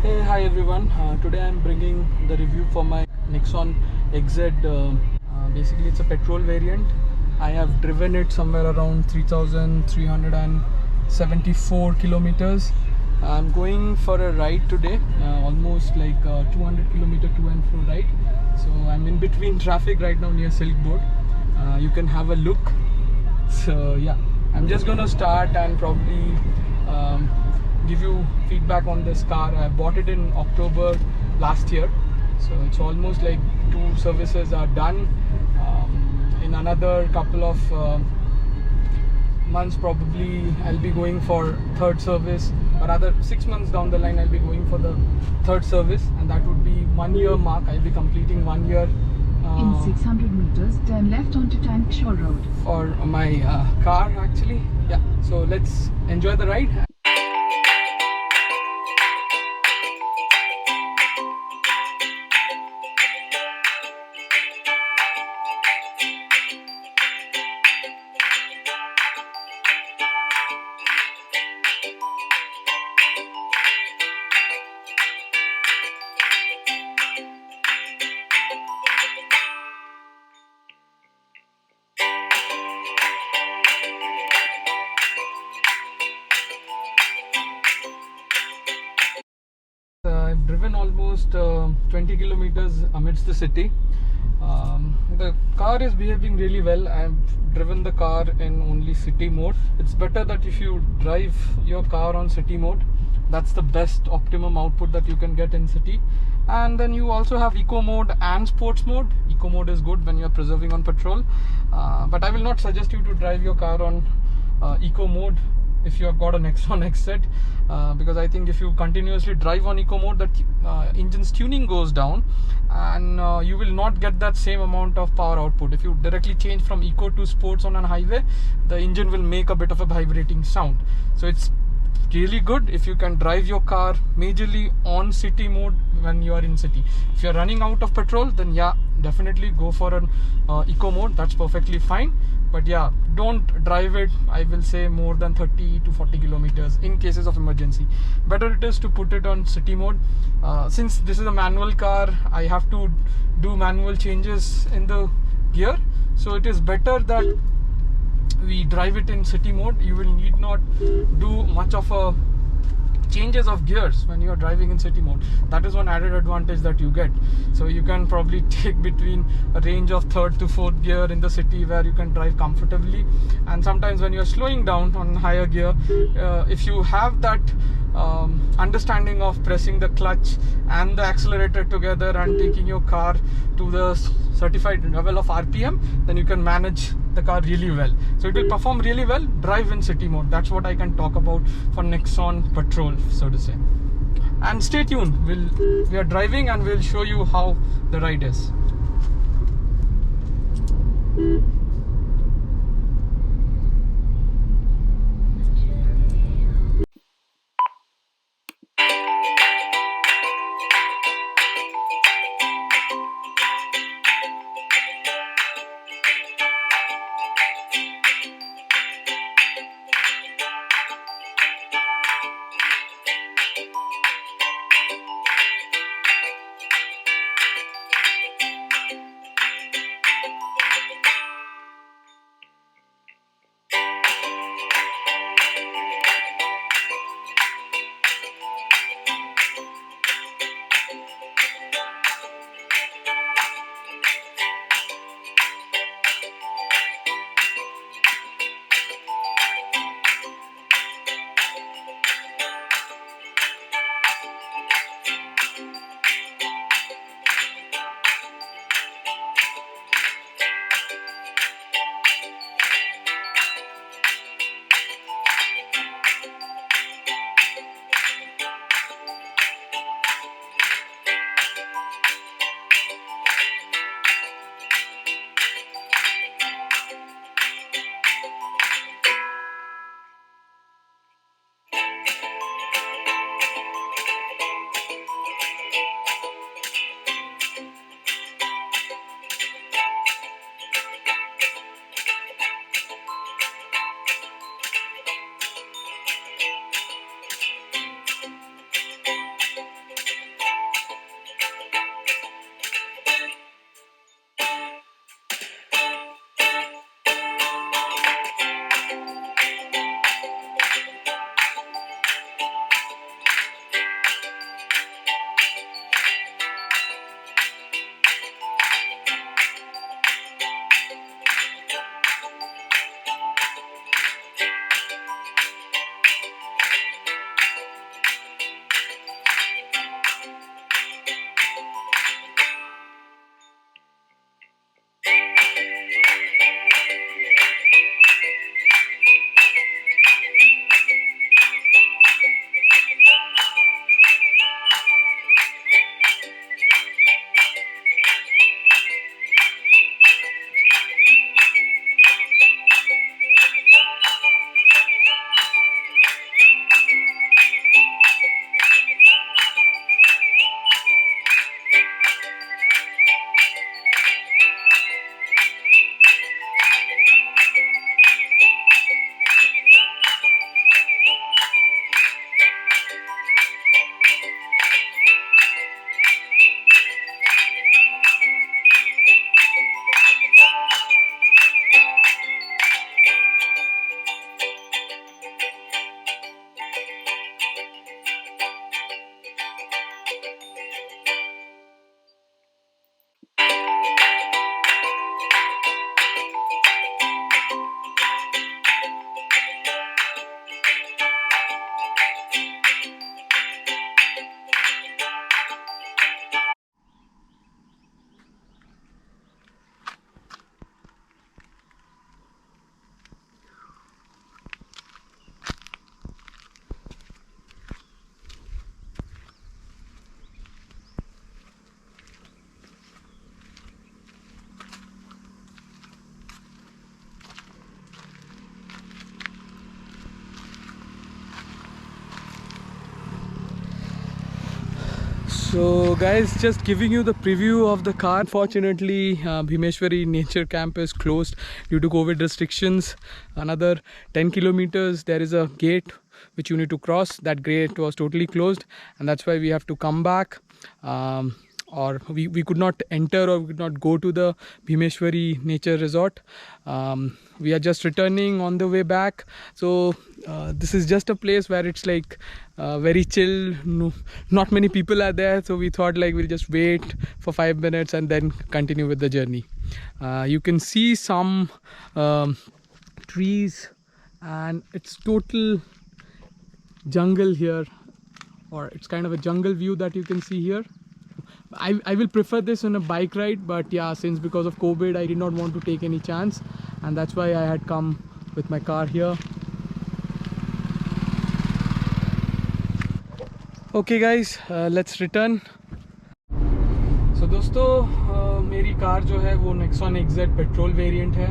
Hey, hi everyone. Today I'm bringing the review for my Nexon XZ. Basically, it's a petrol variant. I have driven it somewhere around 3,374 kilometers. I'm going for a ride today, almost like 200 kilometer to and fro ride. So I'm in between traffic right now near Silk Board. You can have a look. So yeah, I'm just gonna start and probably give you feedback on this car. I bought it in October last year, so it's almost like 2 services are done. In another couple of months probably I'll be going for third service, or rather 6 months down the line I'll be going for the third service, and that would be 1 year mark. I'll be completing 1 year in 600 meters, turn left onto Tankshaw Road. For my car actually. Yeah, so let's enjoy the ride. I've driven almost 20 kilometers amidst the city. The car is behaving really well. I've driven the car in only city mode. It's better that if you drive your car on city mode, that's the best optimum output that you can get in city. And then you also have eco mode and sports mode. Eco mode is good when you're preserving on petrol, but I will not suggest you to drive your car on eco mode if you have got a Nexon XZ, because I think if you continuously drive on eco mode, that engine's tuning goes down, and you will not get that same amount of power output. If you directly change from eco to sports on a highway, the engine will make a bit of a vibrating sound. So it's really good if you can drive your car majorly on city mode when you are in city. If you're running out of petrol, then yeah, definitely go for an eco mode. That's perfectly fine. But yeah, don't drive it, I will say, more than 30 to 40 kilometers in cases of emergency. Better it is to put it on city mode. Since this is a manual car, I have to do manual changes in the gear, so it is better that we drive it in city mode. You will need not do much of a changes of gears when you are driving in city mode. That is one added advantage that you get. So you can probably take between a range of third to fourth gear in the city, where you can drive comfortably. And sometimes when you are slowing down on higher gear, if you have that understanding of pressing the clutch and the accelerator together and taking your car to the certified level of RPM, then you can manage the car really well. So it will perform really well. Drive in city mode. That's what I can talk about for Nexon Patrol, so to say. And stay tuned. We are driving and we'll show you how the ride is. So guys, just giving you the preview of the car. Unfortunately, Bhimeshwari Nature Camp is closed due to COVID restrictions. Another 10 kilometers, there is a gate which you need to cross. That gate was totally closed, and that's why we have to come back. Or we could not enter, or we could not go to the Bhimeshwari Nature Resort. We are just returning on the way back. So this is just a place where it's like very chill. No, not many people are there. So we thought like we'll just wait for 5 minutes and then continue with the journey. You can see some trees, and it's total jungle here, or it's kind of a jungle view that you can see here. I will prefer this on a bike ride, but yeah, since because of COVID I did not want to take any chance, and that's why I had come with my car here. Okay guys, let's return. So दोस्तों, मेरी car जो है वो Nexon XZ petrol variant है.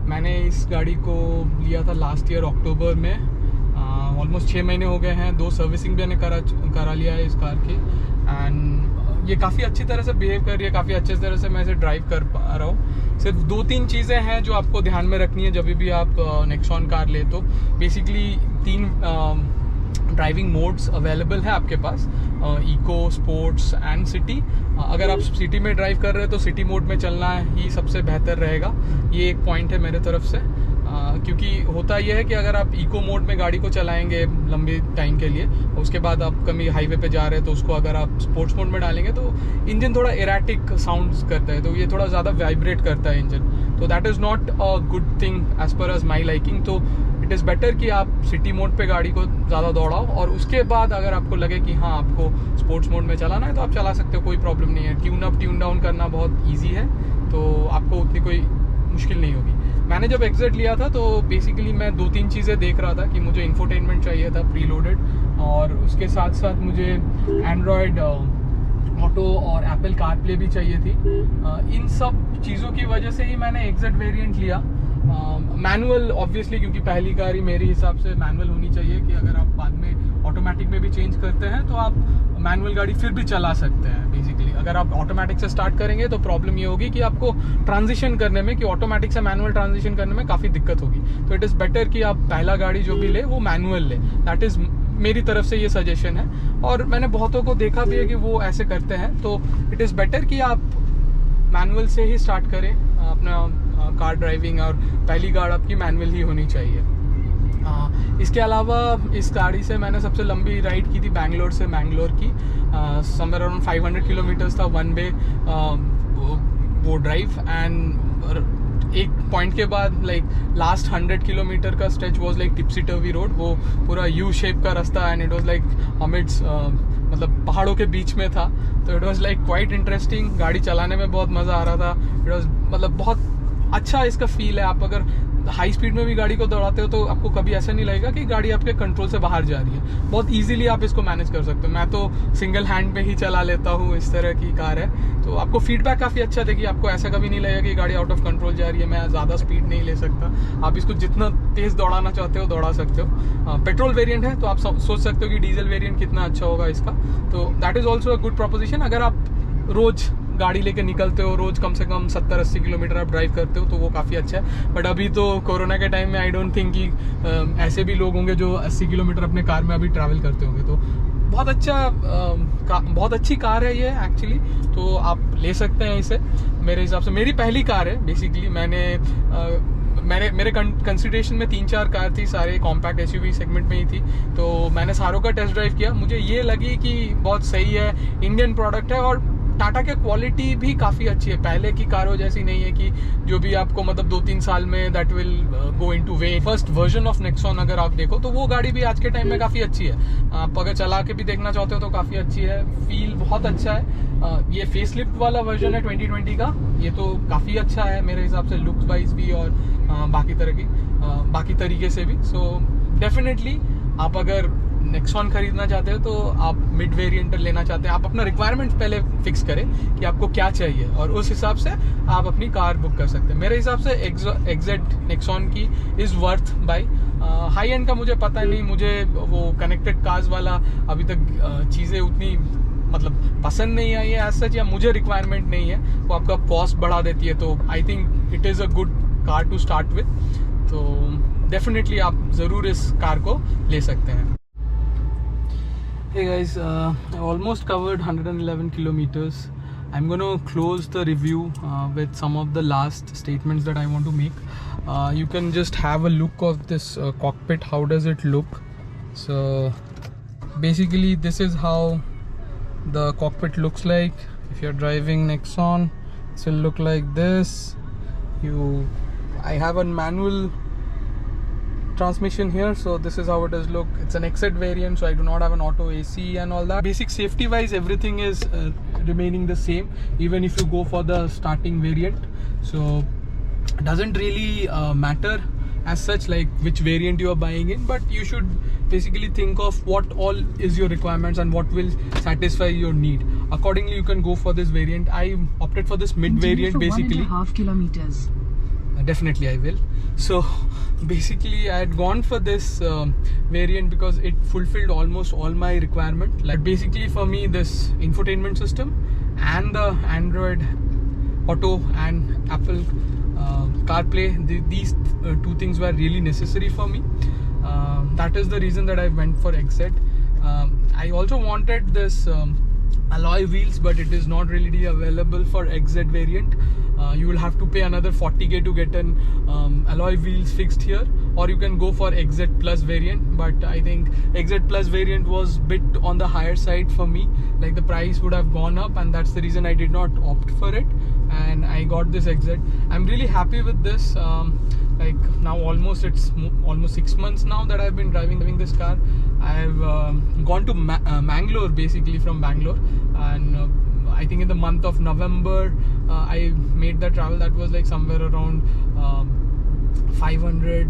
मैंने इस गाड़ी को लिया था लास्ट ईयर अक्टूबर में. ऑलमोस्ट 6 महीने हो गए हैं. 2 सर्विसिंग भी मैंने करा लिया है इस कार की, एंड ये काफ़ी अच्छी तरह से बिहेव कर रही है. काफ़ी अच्छी तरह से मैं इसे ड्राइव कर पा रहा हूँ. सिर्फ 2-3 चीज़ें हैं जो आपको ध्यान में रखनी है जब भी आप नेक्सॉन कार ले. तो बेसिकली 3 ड्राइविंग मोड्स अवेलेबल है आपके पास, इको, स्पोर्ट्स एंड सिटी. अगर आप सिटी में ड्राइव कर रहे हैं तो सिटी मोड में चलना ही सबसे बेहतर रहेगा. ये एक पॉइंट है मेरे तरफ से, क्योंकि होता यह है कि अगर आप इको मोड में गाड़ी को चलाएंगे लंबी टाइम के लिए, उसके बाद आप कभी हाईवे पे जा रहे हैं तो उसको अगर आप स्पोर्ट्स मोड में डालेंगे तो इंजन थोड़ा एराटिक साउंड्स करता है, तो ये थोड़ा ज़्यादा वाइब्रेट करता है इंजन. तो that is not a good thing as per as my liking. तो इट इज़ बेटर कि आप सिटी मोड पे गाड़ी को ज़्यादा दौड़ाओ, और उसके बाद अगर आपको लगे कि हाँ आपको स्पोर्ट्स मोड में चलाना है तो आप चला सकते हो, कोई प्रॉब्लम नहीं है. ट्यून अप ट्यून डाउन करना बहुत ईजी है, तो आपको उतनी कोई मुश्किल नहीं होगी. मैंने जब XZ लिया था तो बेसिकली मैं 2-3 चीज़ें देख रहा था कि मुझे इंफोटेनमेंट चाहिए था प्री लोडेड, और उसके साथ साथ मुझे एंड्रॉयड ऑटो और एप्पल कारप्ले भी चाहिए थी. इन सब चीज़ों की वजह से ही मैंने XZ वेरिएंट लिया. मैनुअल ऑब्वियसली, क्योंकि पहली कार ही मेरे हिसाब से मैनुअल होनी चाहिए, कि अगर आप बाद में ऑटोमेटिक में भी चेंज करते हैं तो आप मैनुअल गाड़ी फिर भी चला सकते हैं. बेसिकली अगर आप ऑटोमेटिक से स्टार्ट करेंगे तो प्रॉब्लम ये होगी कि आपको ट्रांजिशन करने में, कि ऑटोमेटिक से मैनुअल ट्रांजिशन करने में काफ़ी दिक्कत होगी. तो इट इज़ बेटर कि आप पहला गाड़ी जो भी ले वो मैनुअल ले. दैट इज़ मेरी तरफ से ये सजेशन है, और मैंने बहुतों को देखा भी है कि वो ऐसे करते हैं. तो इट इज़ बेटर कि आप मैनुअल से ही स्टार्ट करें अपना कार ड्राइविंग, और पहली कार आपकी मैनुअल ही होनी चाहिए. इसके अलावा इस गाड़ी से मैंने सबसे लंबी राइड की थी बैंगलोर से मैंगलोर की. समवेयर अराउंड 500 किलोमीटर्स था वन वे वो ड्राइव. एंड एक पॉइंट के बाद लाइक लास्ट 100 किलोमीटर का stretch was like tipsy टर्वी road. वो पूरा यू शेप का रास्ता, and it was like amidst मतलब पहाड़ों के बीच में था. तो it was like quite interesting. गाड़ी चलाने में बहुत मज़ा आ रहा था. इट वाज मतलब बहुत अच्छा इसका फील है. आप अगर हाई स्पीड में भी गाड़ी को दौड़ाते हो तो आपको कभी ऐसा नहीं लगेगा कि गाड़ी आपके कंट्रोल से बाहर जा रही है. बहुत इजीली आप इसको मैनेज कर सकते हो. मैं तो सिंगल हैंड में ही चला लेता हूँ. इस तरह की कार है, तो आपको फीडबैक काफ़ी अच्छा देगी. आपको ऐसा कभी नहीं लगेगा कि गाड़ी आउट ऑफ कंट्रोल जा रही है, मैं ज़्यादा स्पीड नहीं ले सकता. आप इसको जितना तेज़ दौड़ाना चाहते हो दौड़ा सकते हो. पेट्रोल वेरिएंट है, तो आप सोच सकते हो कि डीजल वेरिएंट कितना अच्छा होगा इसका. तो that is also a good proposition. अगर आप रोज़ गाड़ी लेके निकलते हो, रोज़ कम से कम 70-80 किलोमीटर आप ड्राइव करते हो, तो वो काफ़ी अच्छा है. बट अभी तो कोरोना के टाइम में आई डोंट थिंक कि ऐसे भी लोग होंगे जो 80 किलोमीटर अपने कार में अभी ट्रैवल करते होंगे. तो बहुत अच्छी कार है ये एक्चुअली. तो आप ले सकते हैं इसे. मेरे हिसाब से मेरी पहली कार है बेसिकली. मेरे कंसिडरेशन में 3-4 कार थी, सारे कॉम्पैक्ट SUV सेगमेंट में ही थी. तो मैंने सारों का टेस्ट ड्राइव किया. मुझे ये लगी कि बहुत सही है, इंडियन प्रोडक्ट है, और टाटा की क्वालिटी भी काफ़ी अच्छी है. पहले की कारों जैसी नहीं है कि जो भी आपको मतलब 2-3 साल में that will go into way. First version of Nexon अगर आप देखो तो वो गाड़ी भी आज के टाइम में काफ़ी अच्छी है. आप अगर चला के भी देखना चाहते हो तो काफ़ी अच्छी है. फील बहुत अच्छा है. ये फेसलिफ्ट वाला वर्जन है 2020 का. ये तो काफ़ी अच्छा है मेरे हिसाब से, लुक्स वाइज भी और बाकी तरीके से भी. सो डेफिनेटली आप अगर नेक्सॉन खरीदना चाहते हो तो आप मिड वेरिएंट लेना चाहते हैं, आप अपना रिक्वायरमेंट पहले फिक्स करें कि आपको क्या चाहिए और उस हिसाब से आप अपनी कार बुक कर सकते हैं। मेरे हिसाब से एक्जेड नेक्सॉन की is worth by. High and का मुझे पता नहीं, मुझे वो कनेक्टेड कार्स वाला अभी तक चीज़ें उतनी मतलब पसंद नहीं आई है एज सच, या मुझे रिक्वायरमेंट नहीं है। वो आपका कॉस्ट बढ़ा देती है, तो I think it is a good car to start with. तो डेफिनेटली आप ज़रूर इस कार को ले सकते हैं। Hey guys, I almost covered 111 kilometers. I'm going to close the review with some of the last statements that I want to make. You can just have a look of this cockpit. How does it look? So basically this is how the cockpit looks like. If you're driving Nexon, it will look like this. I have a manual transmission here, so this is how it does look. It's an XZ variant, so I do not have an auto AC and all that. Basic safety wise, everything is remaining the same even if you go for the starting variant. So it doesn't really matter as such like which variant you are buying in, but you should basically think of what all is your requirements and what will satisfy your need. Accordingly you can go for this variant. I opted for this mid variant basically. 1.5 kilometers. Definitely I will. So basically I had gone for this variant because it fulfilled almost all my requirement. Like basically for me this infotainment system and the Android Auto and Apple CarPlay, these two things were really necessary for me. That is the reason that I went for XZ. I also wanted this alloy wheels, but it is not really available for XZ variant. You will have to pay another 40k to get an alloy wheels fixed here, or you can go for XZ Plus variant, but I think XZ Plus variant was bit on the higher side for me. Like the price would have gone up, and that's the reason I did not opt for it, and I got this XZ. I'm really happy with this. Like now it's almost 6 months now that I've been driving this car. I've gone to Mangalore, basically from Bangalore, and I think in the month of November I made the travel. That was like somewhere around 500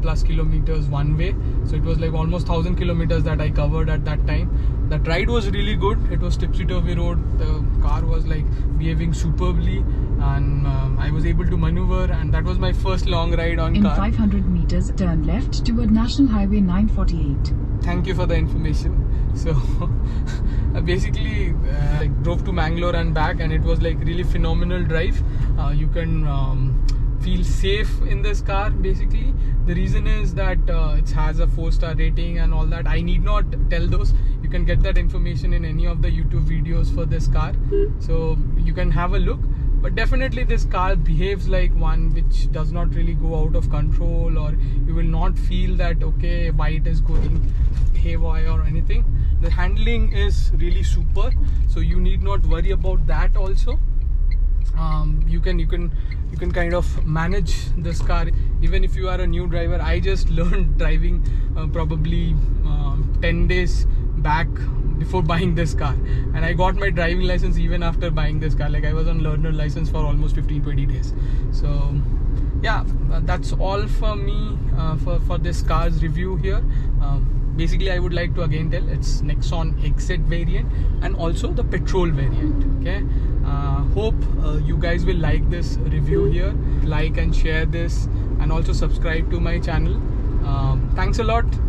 plus kilometers one way, so it was like almost 1000 kilometers that I covered at that time. That ride was really good. It was tipsy-turvy road. The car was like behaving superbly, and I was able to maneuver, and that was my first long ride on car. In 500 meters, turn left toward National Highway 948. Thank you for the information. So basically I drove to Mangalore and back, and it was like really phenomenal drive. You can feel safe in this car. Basically the reason is that it has a 4-star rating and all that. I need not tell those. You can get that information in any of the YouTube videos for this car, so you can have a look. But definitely this car behaves like one which does not really go out of control, or you will not feel that okay why it is going haywire or anything. The handling is really super, so you need not worry about that also. You can kind of manage this car even if you are a new driver. I just learned driving probably 10 days back before buying this car, and I got my driving license even after buying this car. Like I was on learner license for almost 15-20 days. So yeah, that's all for me for this car's review here. Basically I would like to again tell, it's Nexon XZ variant and also the petrol variant. Okay, hope you guys will like this review here. Like and share this, and also subscribe to my channel. Thanks a lot.